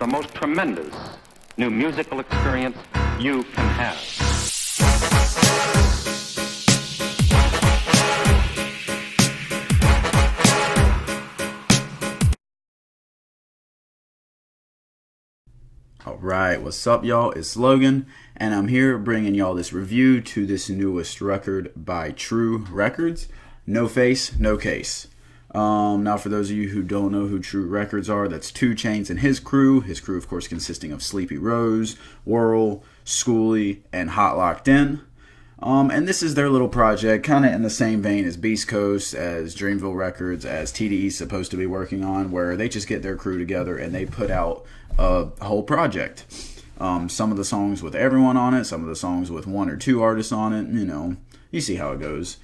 the most tremendous new musical experience you can have. Alright, what's up y'all? It's Logan, and I'm here bringing y'all this review to this newest record by TRU Records, No Face, No Case. Now for those of you who don't know who TRU Records are, that's 2 Chainz and his crew of course consisting of Sleepy Rose, Whirl, Schoolie, and Hot Locked In. And this is their little project, kind of in the same vein as Beast Coast, as Dreamville Records, as TDE's supposed to be working on, where they just get their crew together and they put out a whole project. Some of the songs with everyone on it, some of the songs with 1 or 2 artists on it, you see how it goes.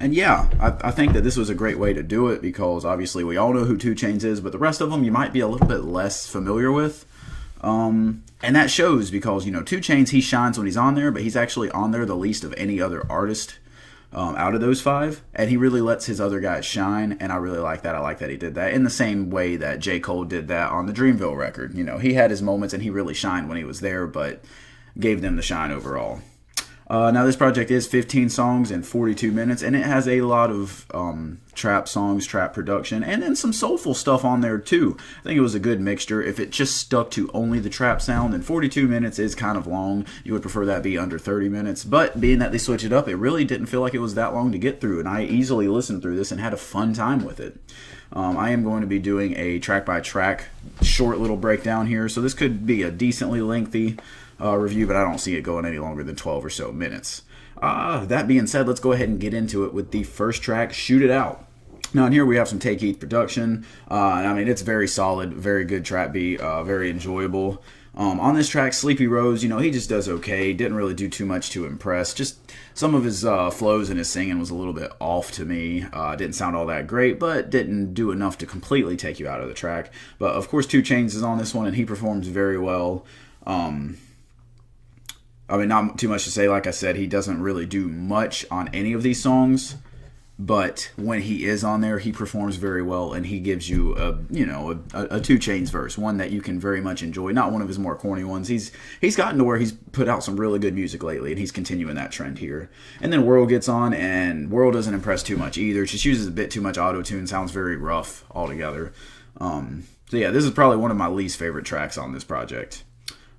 And yeah, I think that this was a great way to do it because obviously we all know who 2 Chainz is, but the rest of them you might be a little bit less familiar with. And that shows because, 2 Chainz, he shines when he's on there, but he's actually on there the least of any other artist out of those 5. And he really lets his other guys shine, and I really like that. I like that he did that in the same way that J. Cole did that on the Dreamville record. He had his moments, and he really shined when he was there, but gave them the shine overall. Now this project is 15 songs and 42 minutes, and it has a lot of trap songs, trap production, and then some soulful stuff on there too. I think it was a good mixture. If it just stuck to only the trap sound, then 42 minutes is kind of long. You would prefer that be under 30 minutes, but being that they switch it up, it really didn't feel like it was that long to get through, and I easily listened through this and had a fun time with it. I am going to be doing a track-by-track short little breakdown here, so this could be a decently lengthy review, but I don't see it going any longer than 12 or so minutes. That being said, let's go ahead and get into it with the first track, Shoot It Out. Now in here we have some Take Heath production. It's very solid, very good trap beat, very enjoyable. On this track, Sleepy Rose, he just does okay. Didn't really do too much to impress. Just some of his flows and his singing was a little bit off to me. Didn't sound all that great, but didn't do enough to completely take you out of the track. But of course 2 Chainz is on this one, and he performs very well. Not too much to say. Like I said, he doesn't really do much on any of these songs, but when he is on there, he performs very well, and he gives you a 2 Chainz verse, one that you can very much enjoy. Not one of his more corny ones. He's gotten to where he's put out some really good music lately, and he's continuing that trend here. And then Whirl gets on, and Whirl doesn't impress too much either. Just uses a bit too much auto-tune, sounds very rough altogether. So yeah, this is probably one of my least favorite tracks on this project.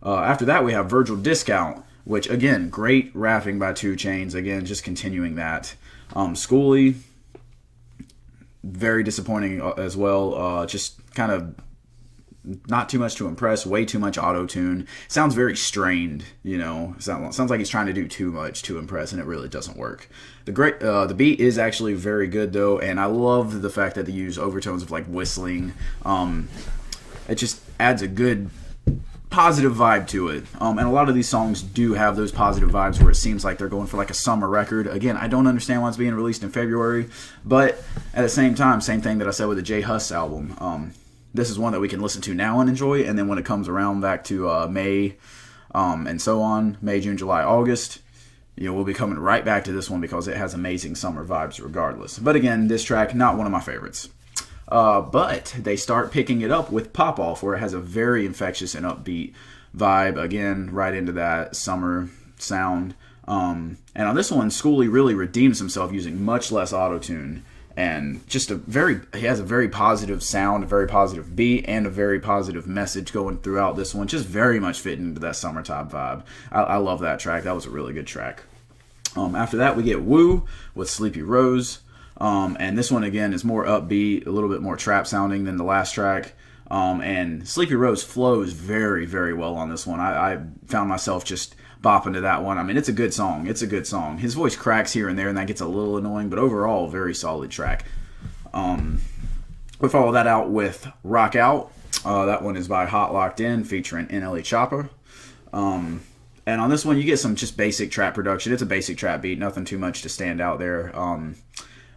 After that, we have Virgil Discount, which, again, great rapping by 2 Chainz. Again, just continuing that. Schoolie, very disappointing as well. Just kind of not too much to impress. Way too much auto-tune. Sounds very strained, Sounds like he's trying to do too much to impress, and it really doesn't work. The beat is actually very good, though, and I love the fact that they use overtones of, whistling. It just adds a good positive vibe to it, and a lot of these songs do have those positive vibes where it seems like they're going for a summer record. Again, I don't understand why it's being released in February, but at the same time, same thing that I said with the J Hus album. This is one that we can listen to now and enjoy, and then when it comes around back to May, and so on, May, June, July, August, we'll be coming right back to this one because it has amazing summer vibes regardless. But again, this track, not one of my favorites. But they start picking it up with Pop Off, where it has a very infectious and upbeat vibe. Again, right into that summer sound. And on this one, Schoolie really redeems himself using much less auto-tune. And just he has a very positive sound, a very positive beat, and a very positive message going throughout this one. Just very much fitting into that summertime vibe. I love that track. That was a really good track. After that, we get Woo with Sleepy Rose. And this one, again, is more upbeat, a little bit more trap sounding than the last track. And Sleepy Rose flows very, very well on this one. I found myself just bopping to that one. It's a good song. It's a good song. His voice cracks here and there, and that gets a little annoying, but overall, very solid track. We follow that out with Rock Out. That one is by Hot Locked In, featuring NLE Chopper. And on this one, you get some just basic trap production. It's a basic trap beat, nothing too much to stand out there.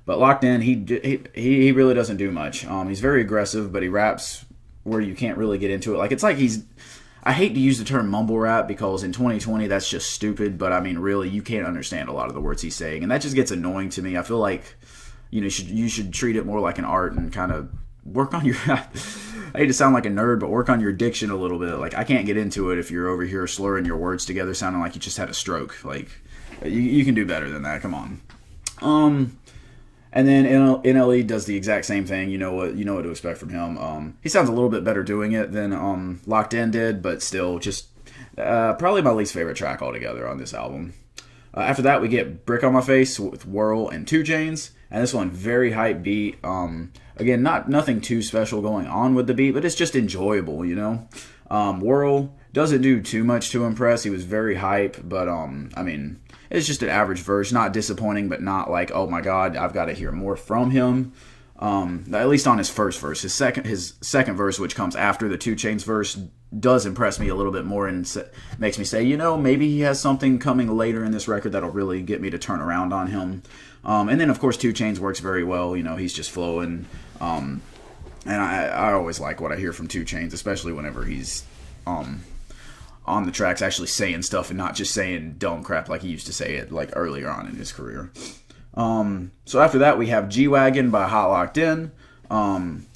But Locked In, he really doesn't do much. He's very aggressive, but he raps where you can't really get into it. It's like I hate to use the term mumble rap because in 2020 that's just stupid, but really you can't understand a lot of the words he's saying, and that just gets annoying to me. I feel like you should treat it more like an art and kind of work on your I hate to sound like a nerd, but work on your diction a little bit. Like, I can't get into it if you're over here slurring your words together, sounding like you just had a stroke. Like, you can do better than that. Come on. And then NLE does the exact same thing. You know what to expect from him. He sounds a little bit better doing it than Locked In did, but still, just probably my least favorite track altogether on this album. After that, we get Brick on My Face with Whirl and 2 Chainz. And this one, very hype beat. Again, nothing too special going on with the beat, but it's just enjoyable, you know. Whirl doesn't do too much to impress. He was very hype, but I mean, it's just an average verse. Not disappointing, but not like, oh my god, I've got to hear more from him. At least on his first verse. His second verse, which comes after the 2 Chainz verse, does impress me a little bit more and makes me say, you know, maybe he has something coming later in this record that'll really get me to turn around on him. And then, of course, 2 Chainz works very well. You know, he's just flowing. And I always like what I hear from 2 Chainz, especially whenever he's on the tracks actually saying stuff and not just saying dumb crap like he used to say it like earlier on in his career. So after that, we have G-Wagon by Hot Locked In.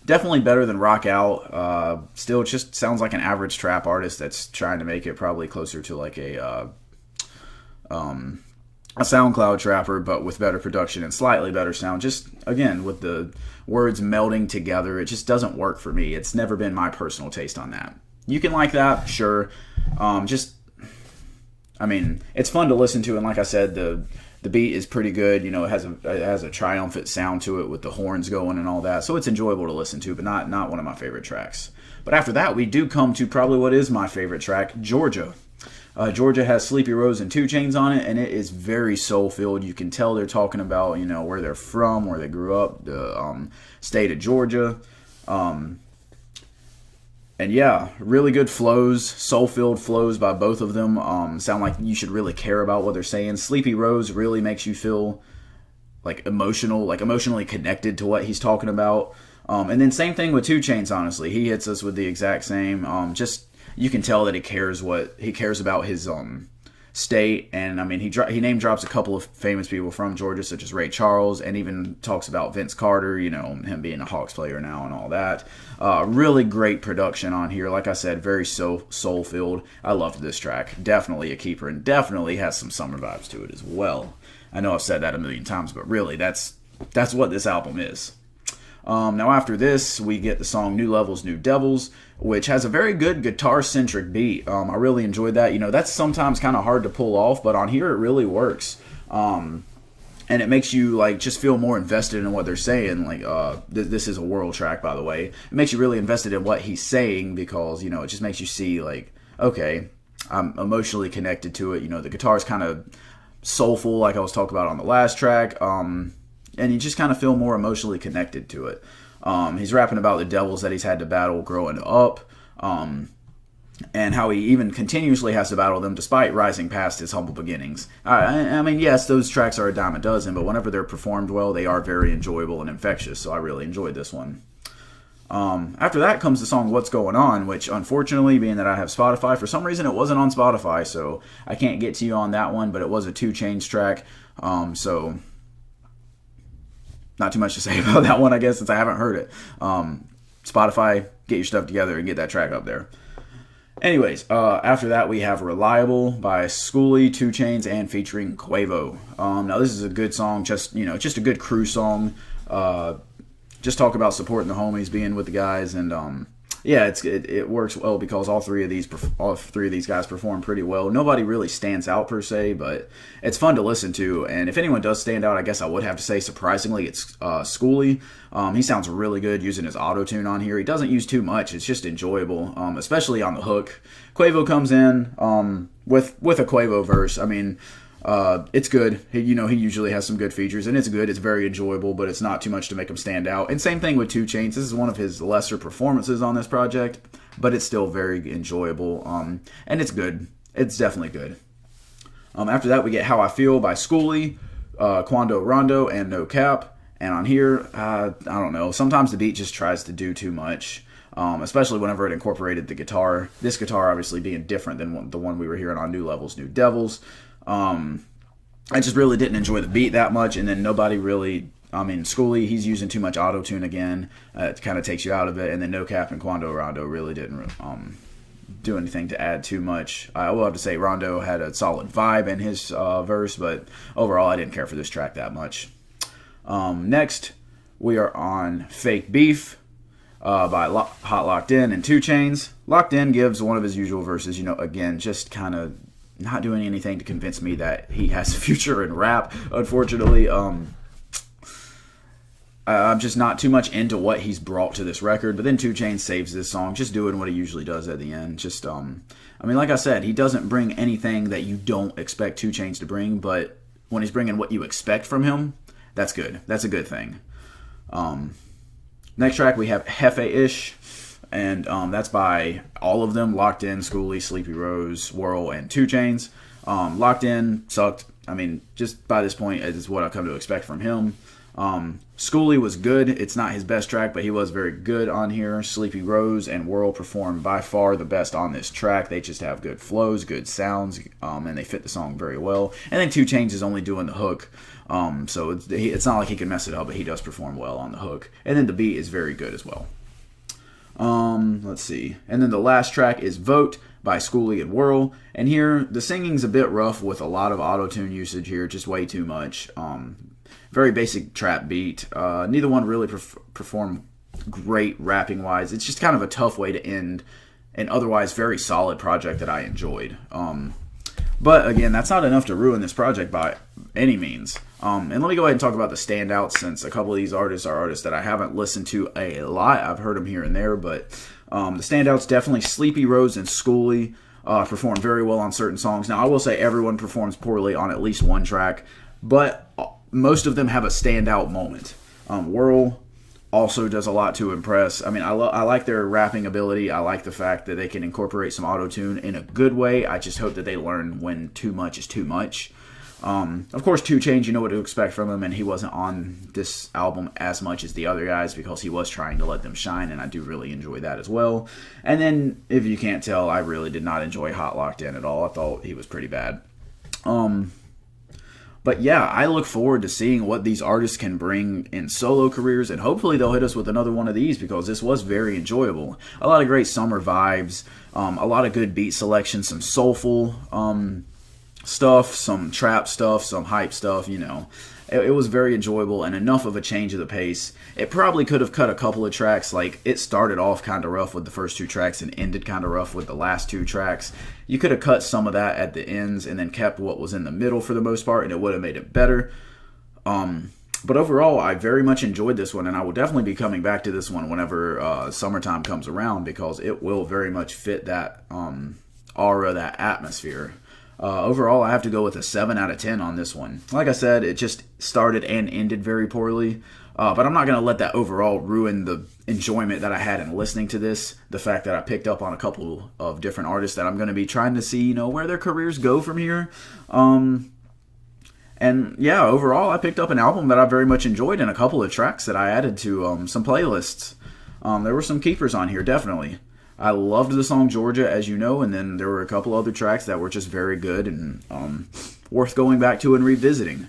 Definitely better than Rock Out. Still just sounds like an average trap artist that's trying to make it probably closer to like a SoundCloud trapper, but with better production and slightly better sound. Just, again, with the words melding together, it just doesn't work for me. It's never been my personal taste on that. You can like that, sure. I mean, it's fun to listen to, and like I said, the beat is pretty good. You know, it has a triumphant sound to it with the horns going and all that, so it's enjoyable to listen to, but not one of my favorite tracks. But after that, we do come to probably what is my favorite track, Georgia. Georgia has Sleepy Rose and 2 Chainz on it, and it is very soul-filled. You can tell they're talking about, you know, where they're from, where they grew up, the state of Georgia. And yeah, really good flows, soul-filled flows by both of them. Sound like you should really care about what they're saying. Sleepy Rose really makes you feel like emotionally connected to what he's talking about. And then same thing with 2 Chainz, honestly. He hits us with the exact same. Just you can tell that he cares about his state, and I mean he name drops a couple of famous people from Georgia, such as Ray Charles, and even talks about Vince Carter, you know, him being a Hawks player now and all that. Really great production on here. Like I said, very soul filled. I loved this track. Definitely a keeper, and definitely has some summer vibes to it as well. I know I've said that a million times, but really that's what this album is. Now after this, we get the song New Levels, New Devils, which has a very good guitar-centric beat. I really enjoyed that. You know, that's sometimes kind of hard to pull off, but on here it really works. And it makes you, like, just feel more invested in what they're saying. Like, this is a world track, by the way. It makes you really invested in what he's saying because, you know, it just makes you see, like, okay, I'm emotionally connected to it. You know, the guitar's kind of soulful, like I was talking about on the last track. And you just kind of feel more emotionally connected to it. He's rapping about the devils that he's had to battle growing up, and how he even continuously has to battle them despite rising past his humble beginnings. I mean, yes, those tracks are a dime a dozen, but whenever they're performed well, they are very enjoyable and infectious, so I really enjoyed this one. After that comes the song What's Going On, which unfortunately, being that I have Spotify, for some reason it wasn't on Spotify, so I can't get to you on that one, but it was a 2 Chainz track, so not too much to say about that one, I guess, since I haven't heard it. Spotify, get your stuff together and get that track up there. Anyways, after that we have Reliable by Schoolie, 2 Chainz, and featuring Quavo. Now this is a good song, just a good crew song. Just talk about supporting the homies, being with the guys, and yeah, it works well because all three of these guys perform pretty well. Nobody really stands out per se, but it's fun to listen to. And if anyone does stand out, I guess I would have to say surprisingly it's Schoolie. He sounds really good using his auto-tune on here. He doesn't use too much. It's just enjoyable, especially on the hook. Quavo comes in with a Quavo verse. I mean, it's good. He usually has some good features, and it's good. It's very enjoyable, but it's not too much to make him stand out. And same thing with 2 Chainz. This is one of his lesser performances on this project, but it's still very enjoyable. And it's good. It's definitely good. After that, we get How I Feel by Schoolie, Quando Rondo, and No Cap. And on here, I don't know. Sometimes the beat just tries to do too much. Especially whenever it incorporated the guitar. This guitar obviously being different than the one we were hearing on New Levels, New Devils. I just really didn't enjoy the beat that much, and then nobody really I mean, Schoolie, he's using too much auto-tune again. It kind of takes you out of it. And then No Cap and Quando Rondo really didn't do anything to add too much. I will have to say Rondo had a solid vibe in his verse, but overall I didn't care for this track that much. Next, we are on Fake Beef by Hot Locked In and 2 Chainz. Locked In gives one of his usual verses, again, just kind of not doing anything to convince me that he has a future in rap, unfortunately. I'm just not too much into what he's brought to this record. But then 2 Chainz saves this song, just doing what he usually does at the end. Just, I mean, like I said, he doesn't bring anything that you don't expect 2 Chainz to bring. But when he's bringing what you expect from him, that's good. That's a good thing. Next track, we have Hefe-ish. And that's by all of them: Locked In, Schoolie, Sleepy Rose, Whirl, and 2 Chainz. Locked In sucked. I mean, just by this point, it's what I've come to expect from him. Schoolie was good. It's not his best track, but he was very good on here. Sleepy Rose and Whirl performed by far the best on this track. They just have good flows, good sounds, and they fit the song very well. And then 2 Chainz is only doing the hook, so it's not like he can mess it up, but he does perform well on the hook. And then the beat is very good as well. Let's see. And then the last track is Vote by Schoolie and Whirl. And here, the singing's a bit rough with a lot of auto-tune usage here, just way too much. Very basic trap beat. Neither one really performed great rapping-wise. It's just kind of a tough way to end an otherwise very solid project that I enjoyed. But again, that's not enough to ruin this project by any means. And let me go ahead and talk about the standouts, since a couple of these artists are artists that I haven't listened to a lot. I've heard them here and there, but the standouts definitely Sleepy Rose and Schoolie performed very well on certain songs. Now, I will say everyone performs poorly on at least one track, but most of them have a standout moment. Whirl also does a lot to impress. I mean, I like their rapping ability. I like the fact that they can incorporate some auto-tune in a good way. I just hope that they learn when too much is too much. Of course, 2 Chainz, you know what to expect from him, and he wasn't on this album as much as the other guys because he was trying to let them shine, and I do really enjoy that as well. And then, if you can't tell, I really did not enjoy Hot Locked In at all. I thought he was pretty bad. But yeah, I look forward to seeing what these artists can bring in solo careers, and hopefully they'll hit us with another one of these, because this was very enjoyable. A lot of great summer vibes, a lot of good beat selection, some soulful stuff, some trap stuff, some hype stuff, It was very enjoyable and enough of a change of the pace. It probably could have cut a couple of tracks. Like, it started off kind of rough with the first 2 tracks and ended kind of rough with the last 2 tracks. You could have cut some of that at the ends and then kept what was in the middle for the most part, and it would have made it better. But overall, I very much enjoyed this one, and I will definitely be coming back to this one whenever summertime comes around, because it will very much fit that aura, that atmosphere. Overall, I have to go with a 7 out of 10 on this one. Like I said, it just started and ended very poorly. But I'm not going to let that overall ruin the enjoyment that I had in listening to this. The fact that I picked up on a couple of different artists that I'm going to be trying to see, where their careers go from here. And yeah, overall, I picked up an album that I very much enjoyed and a couple of tracks that I added to some playlists. There were some keepers on here, definitely. I loved the song Georgia, as you know, and then there were a couple other tracks that were just very good and worth going back to and revisiting.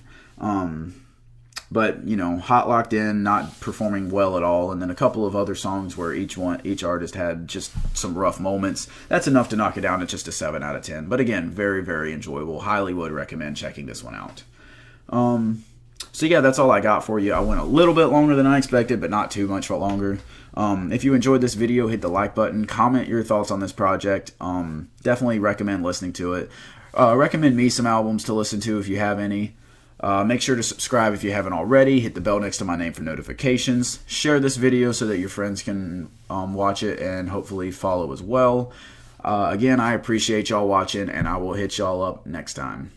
But, Hot Locked In, not performing well at all, and then a couple of other songs where each artist had just some rough moments. That's enough to knock it down to just a 7 out of 10. But again, very, very enjoyable. Highly would recommend checking this one out. So yeah, that's all I got for you. I went a little bit longer than I expected, but not too much longer. If you enjoyed this video, hit the like button, comment your thoughts on this project. Definitely recommend listening to it. Recommend me some albums to listen to if you have any. Make sure to subscribe if you haven't already. Hit the bell next to my name for notifications. Share this video so that your friends can watch it and hopefully follow as well. Again, I appreciate y'all watching, and I will hit y'all up next time.